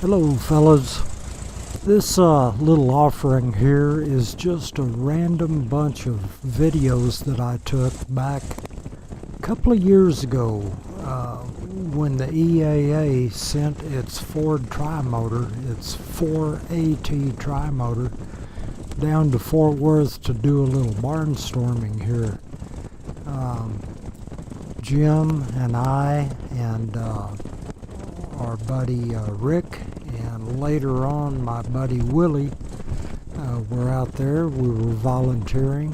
Hello fellas, this little offering here is just a random bunch of videos that I took back a couple of years ago when the EAA sent its Ford tri-motor, its 4AT tri-motor, down to Fort Worth to do a little barnstorming here. Jim and I and our buddy Rick, and later on my buddy Willie were out there. We were volunteering.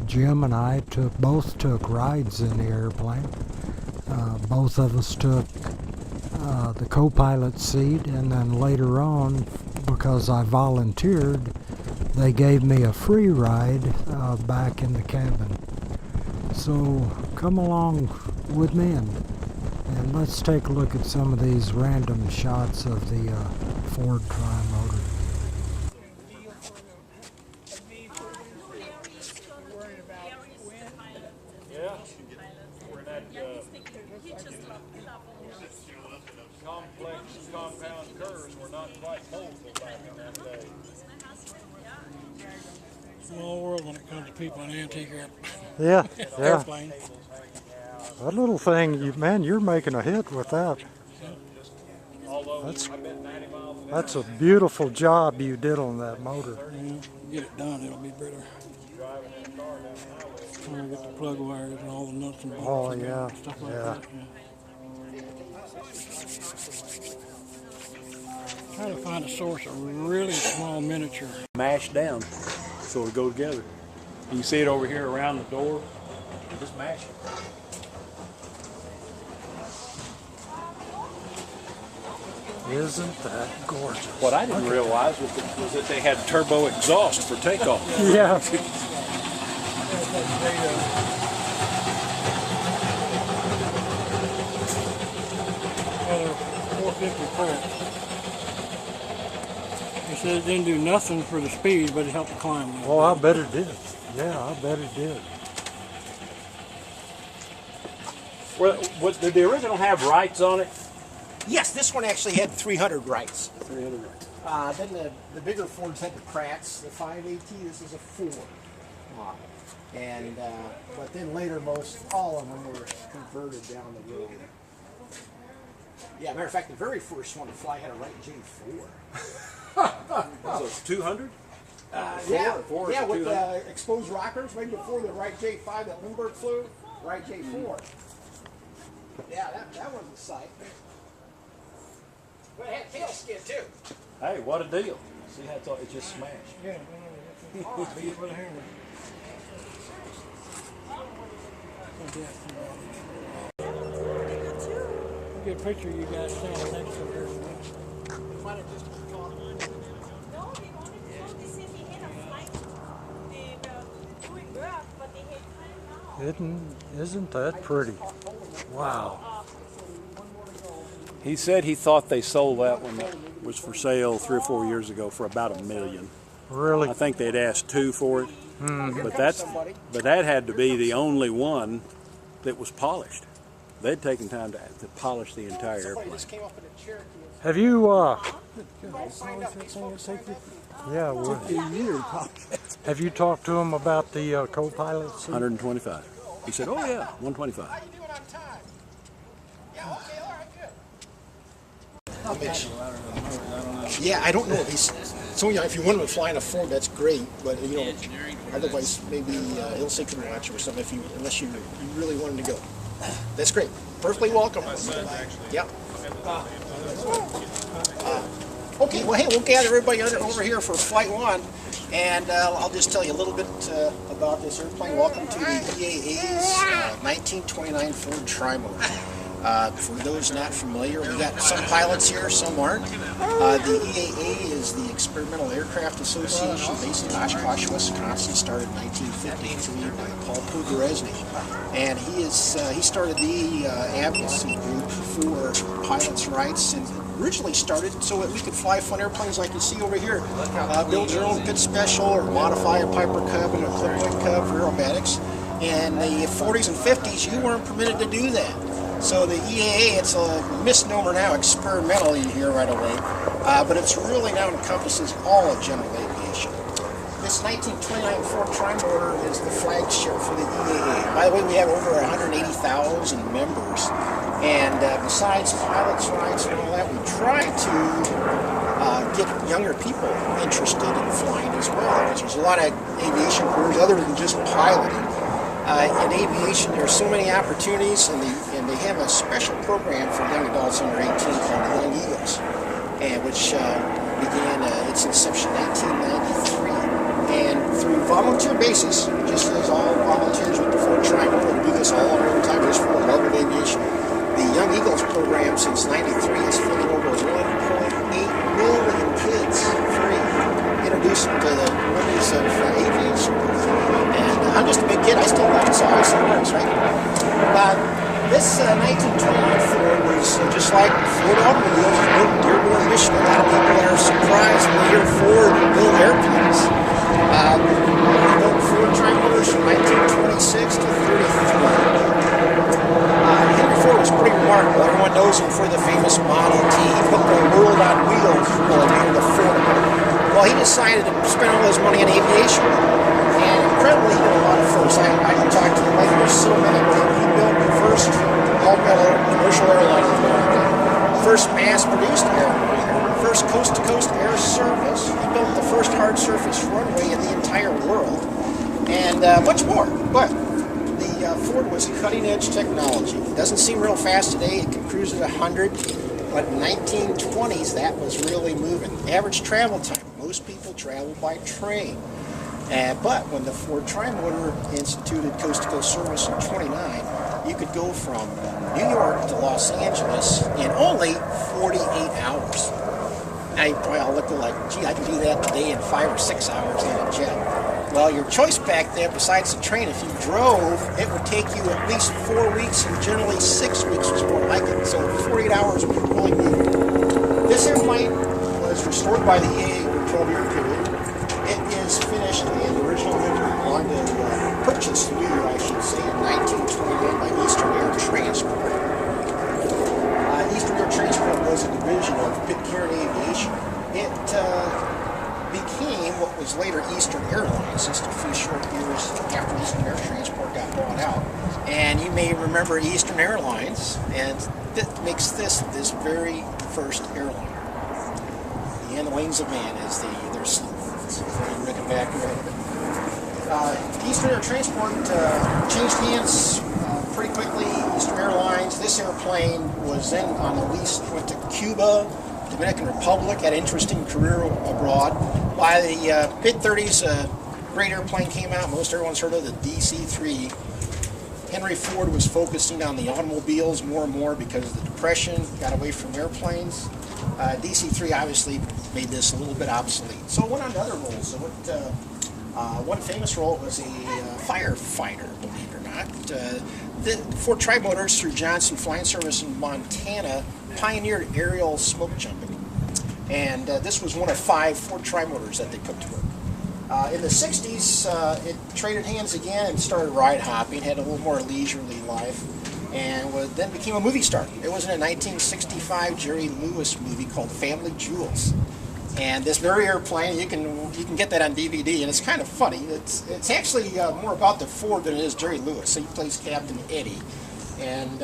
Jim and I both took rides in the airplane. Both of us took the co-pilot seat, and then later on, because I volunteered, they gave me a free ride back in the cabin. So come along with me and let's take a look at some of these random shots of the Ford tri-motor. Yeah, we're in that complex compound curves were not quite mobile back in that day. Small world when it comes to people in antique airplane. That little thing, man, you're making a hit with that. That's a beautiful job you did on that motor. Yeah, get it done, it'll be better. Trying to get the plug wires and all the nuts and bolts. Oh, and yeah. Stuff like Yeah. that. Try to find a source of really small miniature. Mashed down so it'll go together. You can see it over here around the door. Just mash it. Isn't that gorgeous? What I didn't realize was that they had turbo exhaust for takeoff. Yeah. 450 Pratt. He said it didn't do nothing for the speed, but it helped the climb. Oh, I bet it did. Yeah, I bet it did. Well, did the original have rights on it? Yes, this one actually had 300 rights. 300 rights. Then the bigger Fords had the Pratts, the 5AT. This is a Ford. But then later, all of them were converted down the road. Yeah, matter of fact, the very first one to fly had a Wright J4. So 200? Yeah, with the exposed rockers, maybe before the Wright J5 that Lindbergh flew, Wright J4. Yeah, that was a sight. But it had tail skid too. Hey, what a deal. See how it just smashed. Yeah, beat it with a hammer. Get a picture of you guys standing next to her. No, they only told they said they had a flight. They doing work, but they had time now. Isn't that pretty? Wow. He said he thought they sold that one that was for sale 3 or 4 years ago for about $1 million. Really? I think they'd asked $2 million for it. But that had to be the only one that was polished. They'd taken time to polish the entire airplane. Have you, have you talked to him about the co-pilot seat? 125. He said, oh yeah, 125. Yeah, I don't know. So yeah, if you want him to fly in a Ford, that's great. But otherwise maybe he'll say to watch or something unless you really want him to go. That's great. Perfectly welcome. Yep. Okay, well, hey, we'll gather everybody over here for Flight 1, and I'll just tell you a little bit about this airplane. Welcome to the EAA's 1929 Ford Tri-Motor. For those not familiar, we got some pilots here, some aren't. The EAA is the Experimental Aircraft Association based in Oshkosh, Wisconsin, started in 1953 by Paul Pugaresny. And he started the advocacy group for pilots' rights and originally started so that we could fly fun airplanes like you see over here. Build your own pit special or modify a Piper Cub and a Clipwing Cub for aerobatics. In the 40s and 50s, you weren't permitted to do that. So the EAA, it's a misnomer now, experimental you hear right away, but it's really now encompasses all of general aviation. This 1929 Ford Trimotor is the flagship for the EAA. By the way, we have over 180,000 members, and besides pilots' rights and all that, we try to get younger people interested in flying as well, because there's a lot of aviation careers other than just piloting. In aviation, there are so many opportunities, and they have a special program for young adults under 18 called the Young Eagles, and which began its inception in 1993. And through volunteer basis, just as all volunteers with the Ford Trimotor do this all on their own time, just for the love of aviation, the Young Eagles program since '93 has funded over 1.8 million kids free, introduced them to the wonders of aviation. And I'm just a big kid, I still love it, so obviously it works, right? This 1929 Ford was just like Ford automobiles built in Dearborn, Michigan. A lot of people are surprised when they hear Ford build airplanes. They built Ford Trimotors from 1926 to 33. Henry Ford was pretty remarkable. Everyone knows him for the famous Model T. He put the world on wheels, really, named the Ford. Well, he decided to spend all his money on aviation. And incredibly, he did a lot of firsts. I can talk to you later. There's so many. He built the first all-metal commercial airline in America, first mass-produced airliner, first coast-to-coast air service. He built the first hard-surface runway in the entire world, and much more. But the Ford was cutting-edge technology. It doesn't seem real fast today. It can cruise at 100, but in the 1920s, that was really moving. Average travel time. Most people travel by train. But when the Ford Trimotor instituted coast-to-coast service in '29, you could go from New York to Los Angeles in only 48 hours. Now you probably all look like, gee, I can do that today in 5 or 6 hours in a jet. Well, your choice back then, besides the train, if you drove, it would take you at least 4 weeks, and generally 6 weeks was more like it. So 48 hours was really moving. This airplane was restored by the EAA over a 12-year period. It is finished, and the original winter belonged to purchased new, I should say, in 1929 by Eastern Air Transport. Eastern Air Transport was a division of Pitcairn Aviation. It became what was later Eastern Airlines, just a few short years after Eastern Air Transport got bought out. And you may remember Eastern Airlines, and that makes this very first airliner. And the Wings of Man is their slogan. Looking back a little bit. Eastern Air Transport changed hands pretty quickly. Eastern Airlines, this airplane was then on the lease, went to Cuba, Dominican Republic, had an interesting career abroad. By the mid-30s, a great airplane came out. Most everyone's heard of the DC-3. Henry Ford was focusing on the automobiles more and more because of the Depression, got away from airplanes. DC-3 obviously made this a little bit obsolete. So it went on to other roles. So one famous role was a firefighter, believe it or not. The Ford Trimotors through Johnson Flying Service in Montana pioneered aerial smoke jumping. And this was one of 5 Ford Trimotors that they put to work. In the 60s, it traded hands again and started ride hopping, had a little more leisurely life, and then became a movie star. It was in a 1965 Jerry Lewis movie called Family Jewels. And this very airplane, you can get that on DVD, and it's kind of funny. It's actually more about the Ford than it is Jerry Lewis. So he plays Captain Eddie, and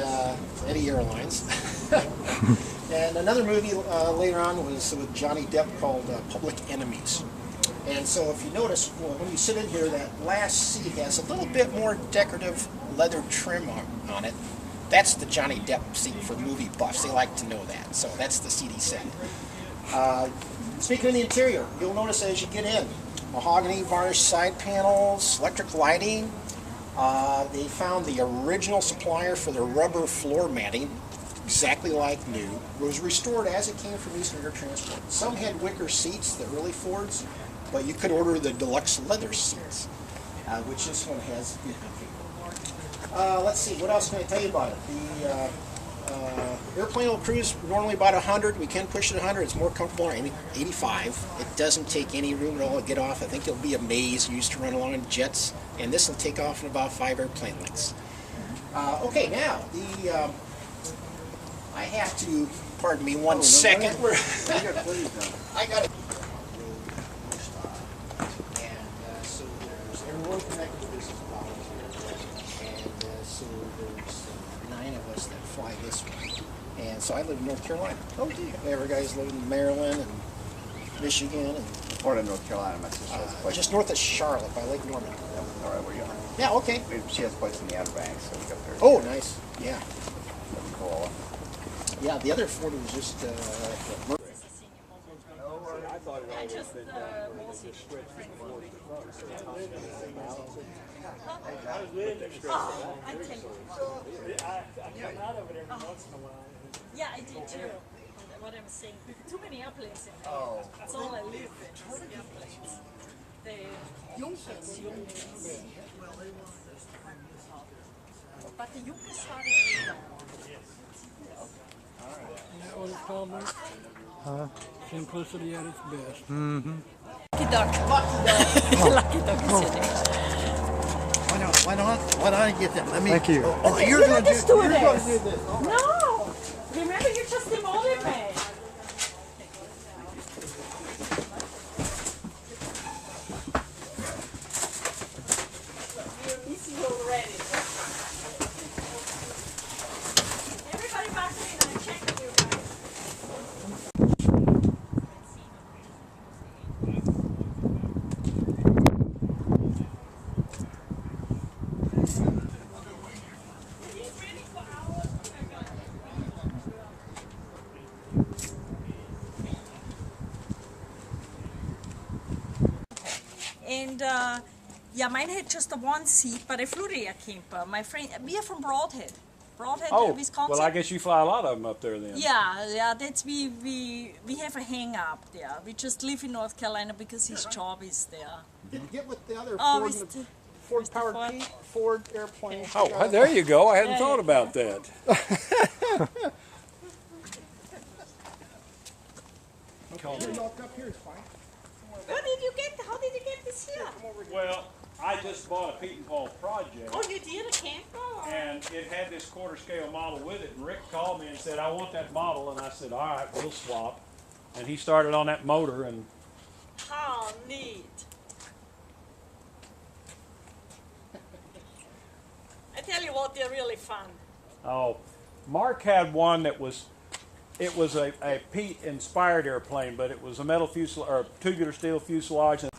Eddie Airlines. And another movie later on was with Johnny Depp called Public Enemies. And so if you notice, when you sit in here, that last seat has a little bit more decorative leather trim on it. That's the Johnny Depp seat for movie buffs. They like to know that. So that's the seat he set. Speaking of the interior, you'll notice as you get in, mahogany varnished side panels, electric lighting. They found the original supplier for the rubber floor matting, exactly like new. It was restored as it came from Eastern Air Transport. Some had wicker seats, the early Fords, but you could order the deluxe leather seats, which this one has. Let's see, what else can I tell you about it? The airplane will cruise normally about 100. We can push it 100. It's more comfortable at 85. It doesn't take any room at all to get off. I think you'll be amazed. You used to run along in jets, and this will take off in about 5 airplane lengths. Okay, now I have to, pardon me, 1 second. I got it. And so there's everyone connected to business volunteer. And so there's 9 of us that fly this way. And so I live in North Carolina. Oh, do you? The other guys live in Maryland and Michigan and Florida, North Carolina, my sister has a place. just north of Charlotte by Lake Norman. All right, where you are. Yeah, okay. She has a place in the Outer Banks, so we go there. Oh, nice. Yeah. That'd be cool. Yeah, the other Ford was just Yeah, I did too. What I'm saying, too many airplanes in there. Oh. That's all I live with, airplanes. The Junkers. But the Junkers started later. Isn't that what it's called, Mike? Simplicity at its best. Lucky duck. Lucky duck is your name. Why not? Why don't I get them? Let me. Thank you. Oh, you're going to do stewardess. this. Oh, No! Remember, you're just the motor man. You're busy already. Everybody back in and check you guys. And yeah, mine had just a 1 seat, but I flew the air camper. My friend, we are from Broadhead, Wisconsin. well, I guess you fly a lot of them up there then. Yeah, that's we have a hang up there. We just live in North Carolina because his job is there. get with the other Oh, Ford, Mr. Ford Mr. powered Ford. Ford airplane. Oh, there you go. I hadn't thought about that. Up here is fine. How did you get this here? Well, I just bought a Pete and Paul project, Oh, you did a camper? and it had this quarter scale model with it, and Rick called me and said, I want that model, and I said, all right, we'll swap. And he started on that motor, and How neat. I tell you what, they're really fun. oh, Mark had one that was, it was a Pete inspired airplane, but it was a metal fuselage, or tubular steel fuselage. And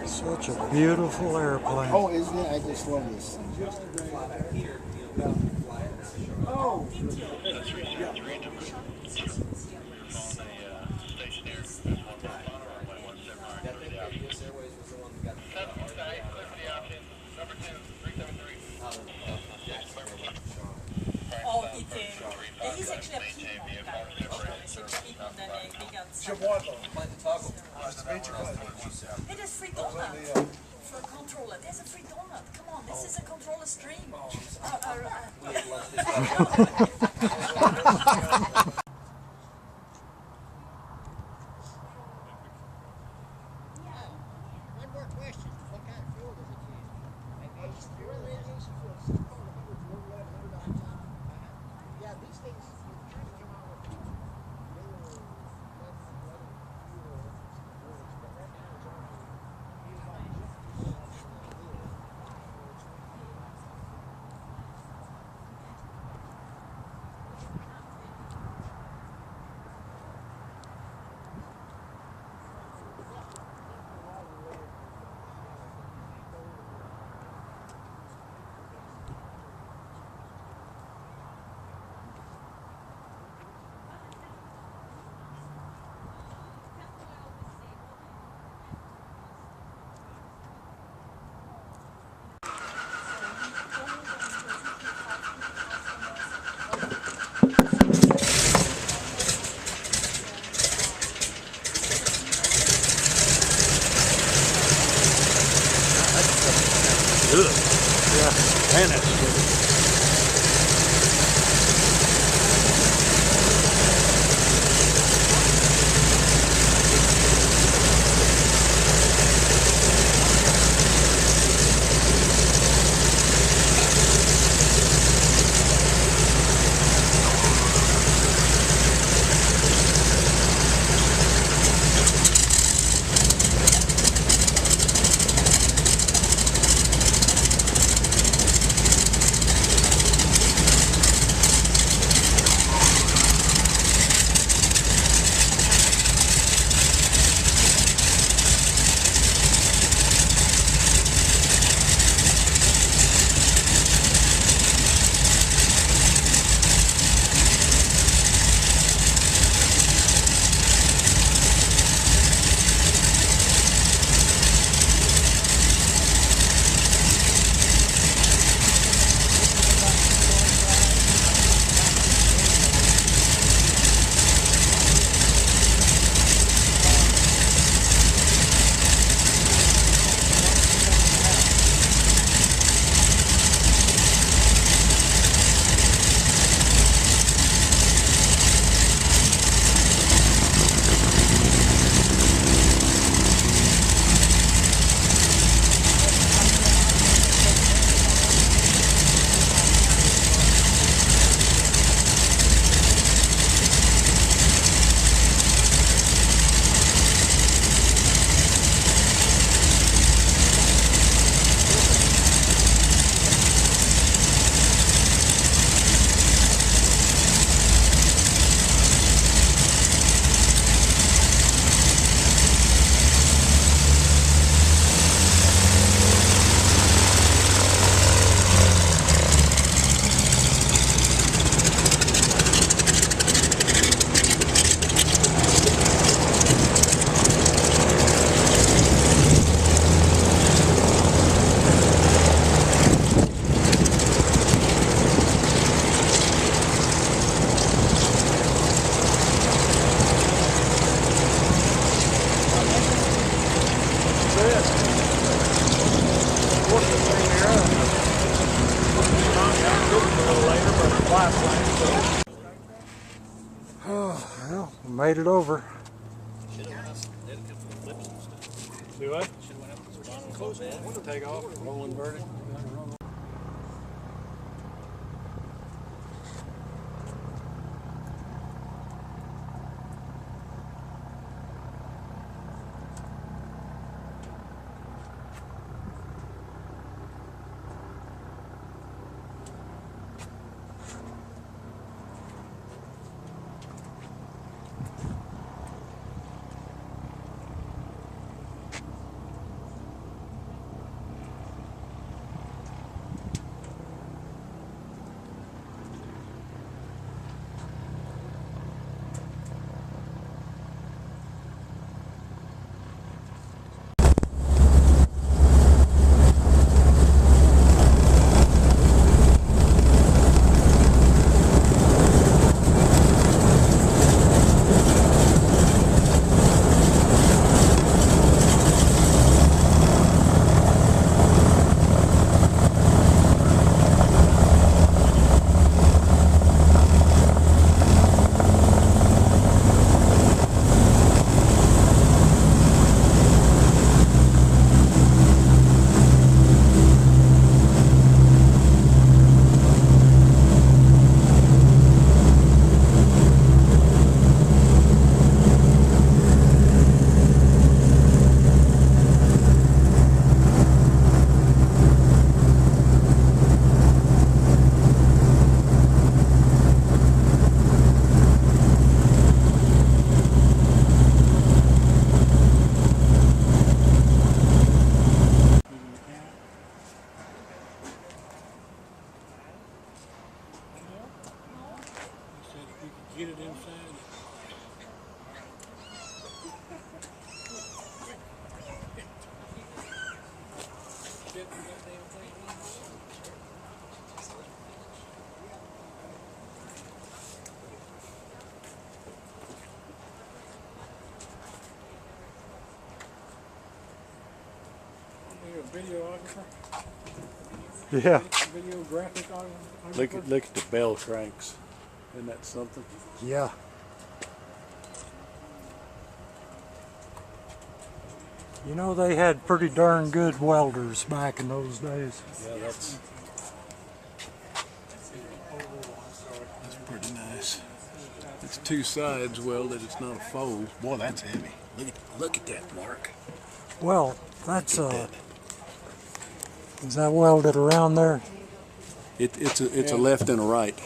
Such a beautiful airplane. Oh, isn't it? I just love this. Oh. Oh, yeah, he's actually a Piedmont guy. He's a Piedmont and a big outside. Hey, there's free donut for a controller. There's a free donut. Come on, this is a controller stream. One more question. What kind of fuel does it use? Radiation fuel. Yeah, these things are trying to come out with fuel. But right now it's only good. Yeah. Man, that's good. Oh, well, we made it over. Do what? Take off, rolling verdict. videographer, Yeah. videographic Look at the bell cranks. Isn't that something? Yeah. You know, they had pretty darn good welders back in those days. Yeah, that's pretty nice. It's two sides welded. It's not a fold. Boy, that's heavy. Look at that, Mark. Well, that's is that welded around there? It's a left and a right.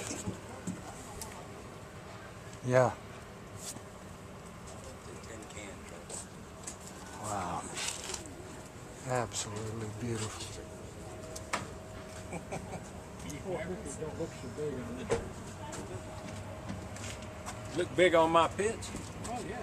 Yeah. Wow. Absolutely beautiful. don't look so big on it. Look big on my pits. Oh, yeah.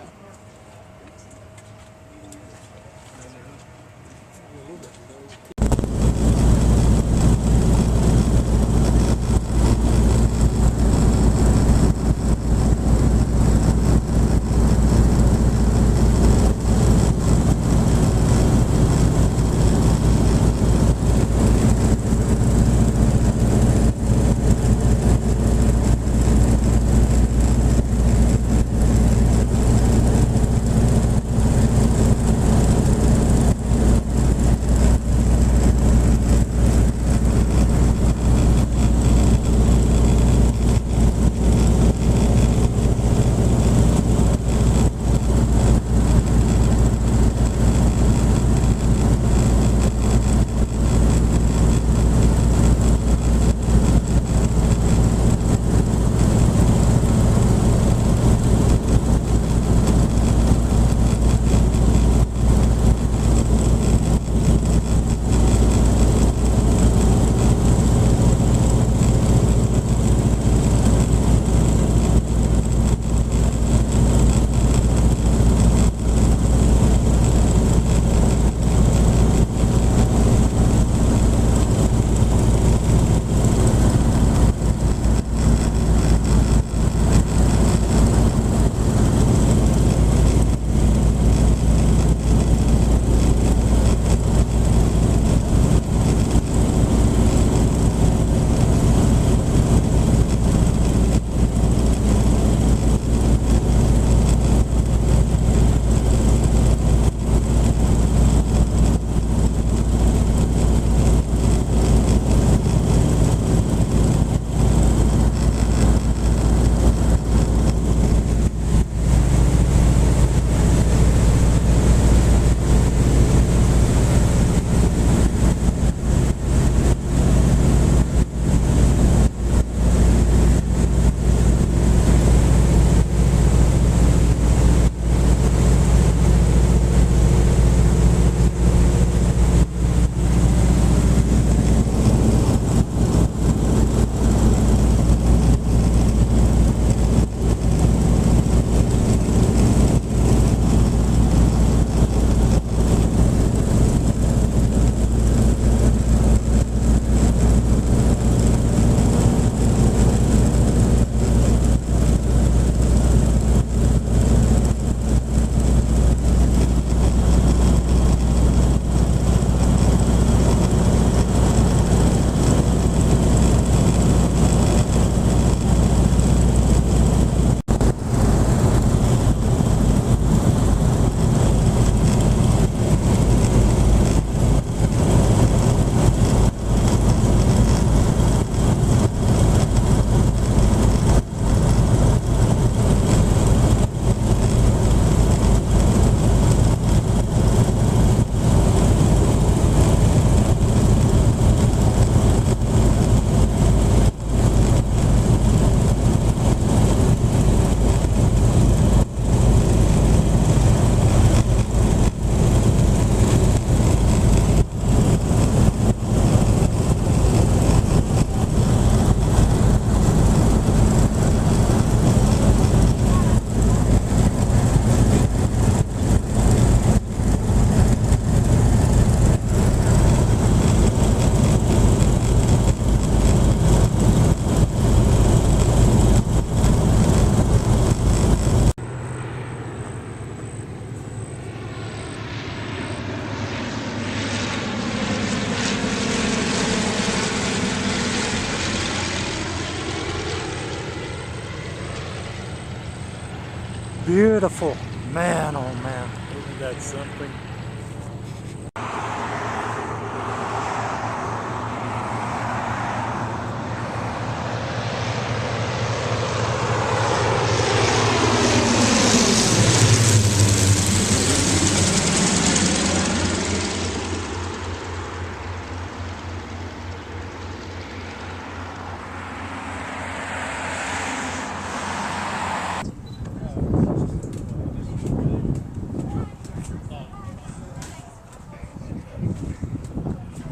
beautiful. Man, oh man. Isn't that something?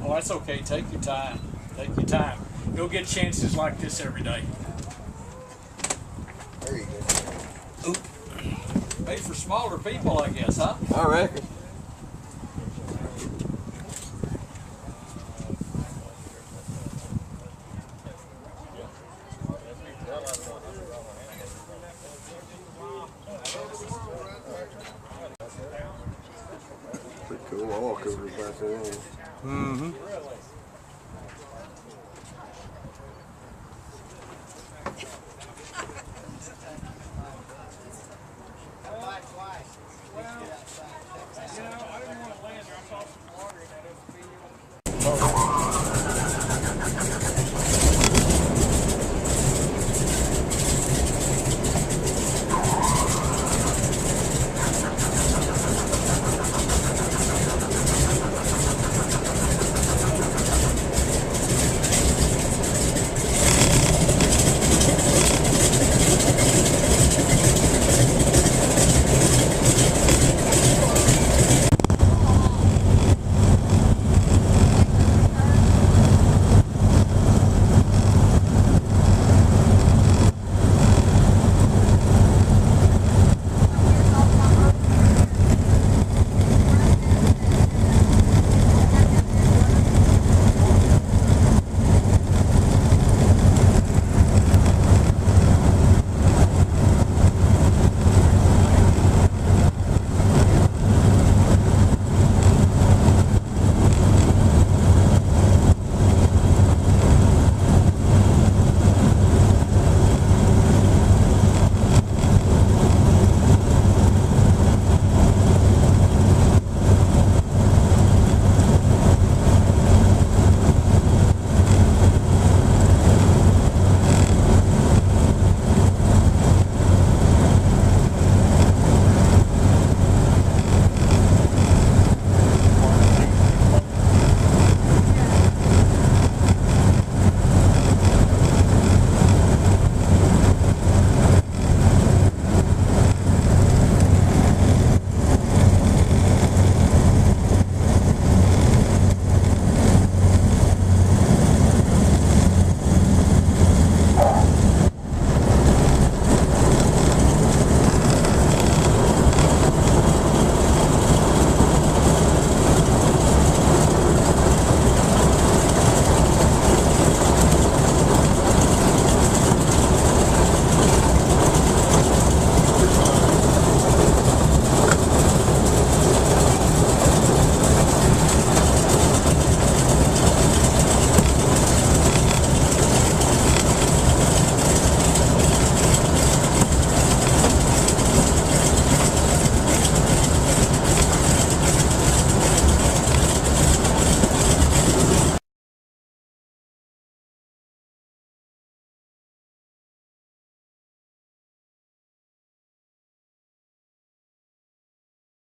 Oh, that's okay. Take your time. Take your time. You'll get chances like this every day. There you go. Made for smaller people, I guess, huh? I reckon. Pretty cool. All covered back there. Mm-hmm.